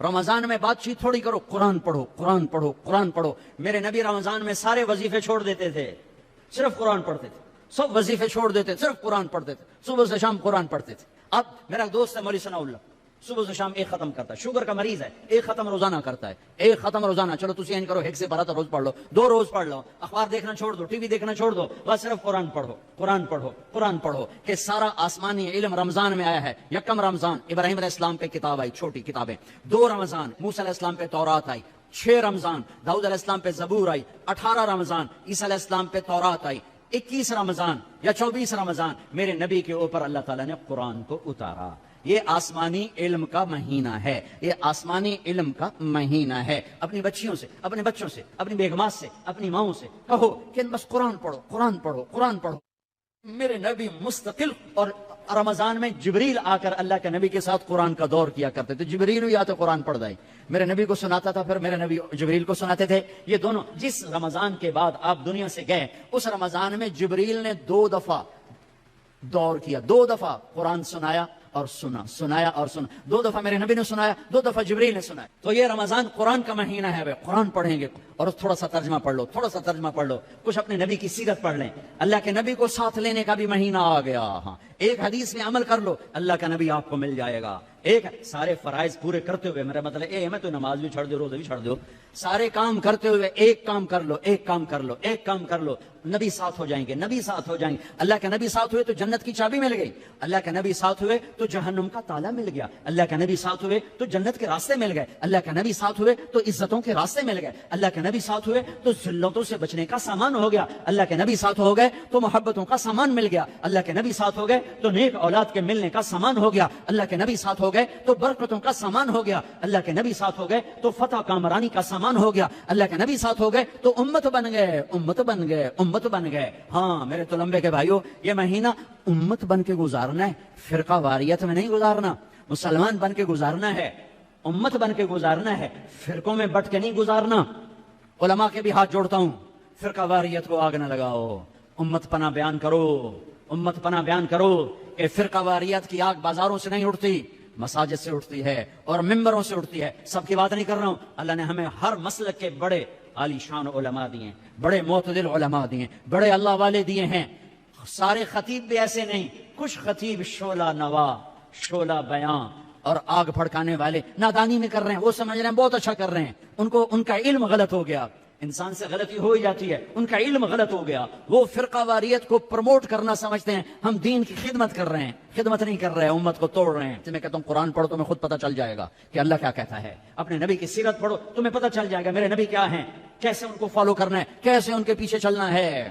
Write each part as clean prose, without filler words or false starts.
رمضان میں بات چیت تھوڑی کرو، قرآن پڑھو، قرآن پڑھو، قرآن پڑھو۔ میرے نبی رمضان میں سارے وظیفے چھوڑ دیتے تھے، صرف قرآن پڑھتے تھے، سب وظیفے چھوڑ دیتے، صرف قرآن پڑھتے تھے، صبح سے شام قرآن پڑھتے تھے۔ اب میرا دوست ہے مولوی ثناء اللہ، صبح سے شام ایک ختم کرتا ہے، شوگر کا مریض ہے، ایک ختم روزانہ کرتا ہے، ایک ختم روزانہ۔ چلو تسی این کرو، ایک سے 12 روز پڑھ لو، 2 روز پڑھ لو، اخبار دیکھنا چھوڑ دو، ٹی وی دیکھنا چھوڑ دو، بس صرف قرآن پڑھو، قرآن پڑھو، قرآن پڑھو۔ کہ سارا آسمانی علم رمضان میں آیا ہے۔ یکم رمضان ابراہیم علیہ السلام پہ کتاب آئی، چھوٹی کتابیں۔ 2 رمضان موسیٰ علیہ السلام پہ تورات آئی۔ 6 رمضان داؤد علیہ السلام پہ زبور آئی۔ 18 رمضان عیسیٰ علیہ السلام پہ تورات آئی۔ 21 رمضان یا 24 رمضان میرے نبی کے اوپر اللہ تعالیٰ نے قرآن کو اتارا۔ یہ آسمانی علم کا مہینہ ہے، یہ آسمانی علم کا مہینہ ہے۔ اپنی بچیوں سے، اپنے بچوں سے، اپنی بیگمات سے، اپنی ماؤں سے کہو کہ بس قرآن پڑھو، قرآن پڑھو، قرآن پڑھو۔ میرے نبی مستقل، اور رمضان میں جبریل آ کر اللہ کے نبی کے ساتھ قرآن کا دور کیا کرتے تھے۔ جبریل بھی آتے قرآن پڑھ دائی، میرے نبی کو سناتا تھا، پھر میرے نبی جبریل کو سناتے تھے۔ یہ دونوں جس رمضان کے بعد آپ دنیا سے گئے، اس رمضان میں جبریل نے 2 دفعہ دور کیا، 2 دفعہ قرآن سنایا اور سنایا اور سنا۔ 2 دفعہ میرے نبی نے سنایا، 2 دفعہ جبریل نے سنایا۔ تو یہ رمضان قرآن کا مہینہ ہے، وہ قرآن پڑھیں گے اور تھوڑا سا ترجمہ پڑھ لو، تھوڑا سا ترجمہ پڑھ لو، کچھ اپنے نبی کی سیرت پڑھ لیں۔ اللہ کے نبی کو ساتھ لینے کا بھی مہینہ آ گیا۔ ہاں، ایک حدیث میں عمل کر لو، اللہ کا نبی آپ کو مل جائے گا۔ ایک سارے فرائض پورے کرتے ہوئے، میرا مطلب میں تو نماز بھی چھوڑ دو، روزہ بھی چھوڑ دو، سارے کام کرتے ہوئے ایک کام کر لو، ایک کام کر لو، ایک کام کر لو، نبی ساتھ ہو جائیں گے، نبی ساتھ ہو جائیں گے۔ اللہ کے نبی ساتھ ہوئے تو جنت کی چابی مل گئی، اللہ کے نبی ساتھ ہوئے تو جہنم کا تالا مل گیا، اللہ کے نبی ساتھ ہوئے تو جنت کے راستے مل گئے، اللہ کے نبی ساتھ ہوئے تو عزتوں کے راستے مل گئے، اللہ کے نبی ساتھ ہوئے تو ذلتوں سے بچنے کا سامان ہو گیا، اللہ کے نبی ساتھ ہو گئے تو محبتوں کا سامان مل گیا، اللہ کے نبی ساتھ ہو گئے تو نیک اولاد کے ملنے کا سامان ہو گیا، اللہ کے نبی ساتھ ہو گئے تو برکتوں کا سامان ہو گیا، اللہ کے نبی ساتھ ہو گئے تو فتح کامرانی کا سامان ہو گیا، اللہ کے نبی ساتھ ہو گئے تو امت بن گئے، امت بن گئے، امت بن گئے۔ ہاں میرے تو لمبے کے بھائیوں، یہ مہینہ امت بن کے گزارنا ہے، فرقہ واریت میں نہیں گزارنا، مسلمان بن کے گزارنا ہے، امت بن کے گزارنا ہے، فرقوں میں بٹ کے نہیں گزارنا۔ علماء کے بھی ہاتھ جوڑتا ہوں، فرقہ واریت کو آگ نہ لگاؤ، امت پناہ بیان کرو، امت پناہ بیان کرو کہ فرقہ واریت کی آگ بازاروں سے نہیں اٹھتی، مساجد سے اٹھتی ہے اور ممبروں سے اٹھتی ہے۔ سب کی بات نہیں کر رہا ہوں، اللہ نے ہمیں ہر مسلک کے بڑے عالی شان علماء دیے ہیں، بڑے معتدل علماء دیے ہیں، بڑے اللہ والے دیے ہیں۔ سارے خطیب بھی ایسے نہیں، کچھ خطیب شعلہ نوا، شعلہ بیان اور آگ بھڑکانے والے نادانی میں کر رہے ہیں، وہ سمجھ رہے ہیں بہت اچھا کر رہے ہیں، ان کا علم غلط ہو گیا۔ انسان سے غلطی ہو ہی جاتی ہے، ان کا علم غلط ہو گیا، وہ فرقہ واریت کو پروموٹ کرنا سمجھتے ہیں، ہم دین کی خدمت کر رہے ہیں، خدمت نہیں کر رہے ہیں، امت کو توڑ رہے ہیں۔ میں کہتا ہوں قرآن پڑھو، تمہیں خود پتہ چل جائے گا کہ اللہ کیا کہتا ہے، اپنے نبی کی سیرت پڑھو، تمہیں پتہ چل جائے گا میرے نبی کیا ہیں، کیسے ان کو فالو کرنا ہے، کیسے ان کے پیچھے چلنا ہے۔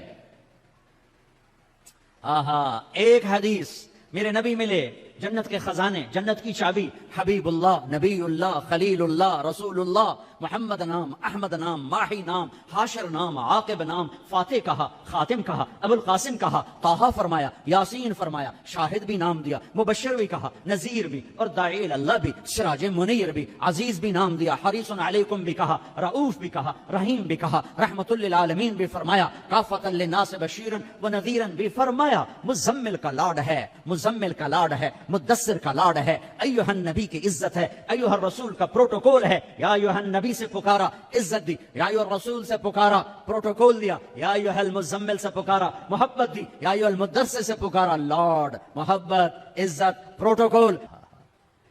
ایک حدیث میرے نبی ملے، جنت کے خزانے، جنت کی چابی، حبیب اللہ، نبی اللہ، خلیل اللہ، رسول اللہ، محمد نام، احمد نام، ماہی نام، حاشر نام، عاقب نام، فاتح کہا، خاتم کہا، ابو القاسم کہا، طٰہٰ فرمایا، یاسین فرمایا، شاہد بھی نام دیا، مبشر بھی کہا، نذیر بھی، اور داعی اللہ بھی، سراج منیر بھی، عزیز بھی نام دیا، حریص علیکم بھی کہا، رؤوف بھی کہا، رحیم بھی کہا، رحمت للعالمین بھی فرمایا، کافۃ للناس بشیرا و نذیرا بھی فرمایا۔ مزمل کا لاڈ ہے، مزمل کا لاڈ ہے، مدثر کا لاڈ ہے، ایھا النبی کی عزت ہے، ایھا الرسول کا پروٹوکول ہے، یا ایھا النبی سے پکارا عزت دی، یا ایھا الرسول سے پکارا پروٹوکول دیا، یا ایھا المزمل سے پکارا محبت دی، یا ایھا المدثر سے پکارا لاڈ، محبت، عزت، پروٹوکول۔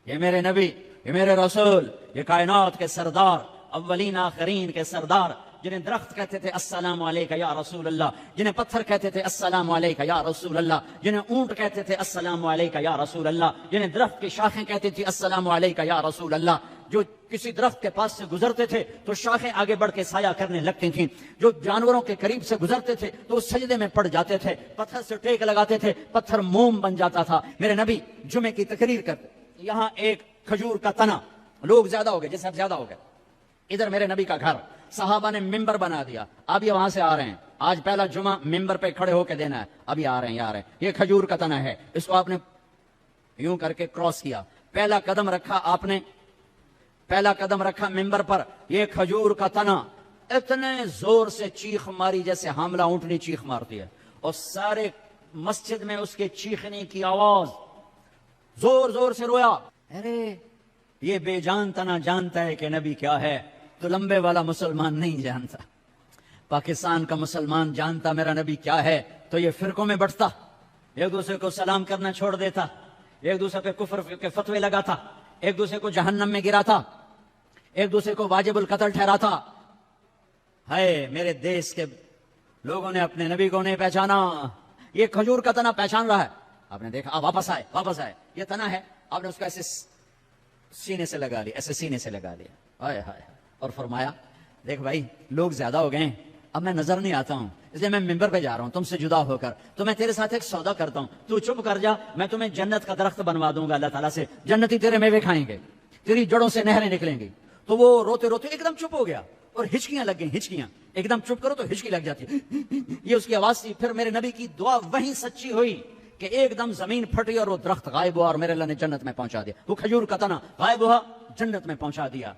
یہ میرے نبی، یہ میرے رسول، یہ کائنات کے سردار، اولین آخرین کے سردار، جنہیں درخت کہتے تھے السلام علیکہ یا رسول اللہ، جنہیں پتھر کہتے تھے السلام علیکہ یا رسول اللہ، جنہیں اونٹ کہتے تھے السلام علیکہ یا رسول اللہ، جنہیں درخت کی شاخیں کہتی تھی السلام علیکہ یا رسول اللہ، جو کسی درخت کے پاس سے گزرتے تھے تو شاخیں آگے بڑھ کے سایہ کرنے لگتی تھیں، جو جانوروں کے قریب سے گزرتے تھے تو وہ سجدے میں پڑ جاتے تھے، پتھر سے ٹیک لگاتے تھے، پتھر موم بن جاتا تھا۔ میرے نبی جمعے کی تقریر کرتے، یہاں ایک کھجور کا تنا، لوگ زیادہ ہو گئے، جیسے اب زیادہ ہو گئے، ادھر میرے نبی کا گھر، صحابہ نے ممبر بنا دیا، اب یہ وہاں سے آ رہے ہیں، آج پہلا جمعہ ممبر پہ کھڑے ہو کے دینا ہے، اب یہ آ رہے ہیں، آ رہے ہیں، یہ کھجور کا تنا ہے، اس کو آپ نے یوں کر کے کراس کیا، پہلا قدم رکھا آپ نے، پہلا قدم رکھا ممبر پر، یہ کھجور کا تنا اتنے زور سے چیخ ماری جیسے حاملہ اونٹنی چیخ مارتی ہے، اور سارے مسجد میں اس کے چیخنے کی آواز، زور زور سے رویا، ارے یہ بے جان تنا جانتا ہے کہ نبی کیا ہے، تو لمبے والا مسلمان نہیں جانتا۔ پاکستان کا مسلمان جانتا میرا نبی کیا ہے تو یہ فرقوں میں بٹتا، ایک دوسرے کو سلام کرنا چھوڑ دیتا، ایک دوسرے پہ کفر کے فتوے لگاتا، ایک دوسرے کو جہنم میں گراتا، ایک دوسرے کو واجب القتل ٹھہراتا۔ ہے میرے دیش کے لوگوں نے اپنے نبی کو نہیں پہچانا۔ یہ کھجور کا تنا پہچان رہا ہے، آپ نے دیکھا، واپس آئے، یہ تنا ہے، آپ نے اس کو ایسے سینے سے لگا لیا، ایسے سینے سے لگا لیا، ہائے ہائے، اور فرمایا دیکھ بھائی لوگ زیادہ ہو گئے ہیں، اب میں نظر نہیں آتا ہوں، اس لیے میں ممبر پہ جا رہا ہوں تم سے جدا ہو کر، تو میں تیرے ساتھ ایک سودا کرتا ہوں، تو چپ کر جا، میں تمہیں جنت کا درخت بنوا دوں گا اللہ تعالیٰ سے، جنتی تیرے میوے کھائیں گے، تیری جڑوں سے نہریں نکلیں گی۔ تو وہ روتے روتے ایک دم چپ ہو گیا اور ہچکیاں لگ گئیں، ہچکیاں، ایک دم چپ کرو تو ہچکی لگ جاتی ہے، یہ اس کی آواز تھی۔ پھر میرے نبی کی دعا وہیں سچی ہوئی کہ ایک دم زمین پھٹی اور وہ درخت غائب ہوا اور میرے اللہ نے جنت میں پہنچا دیا، وہ کھجور کا تنا غائب ہوا، جنت میں پہنچا دیا۔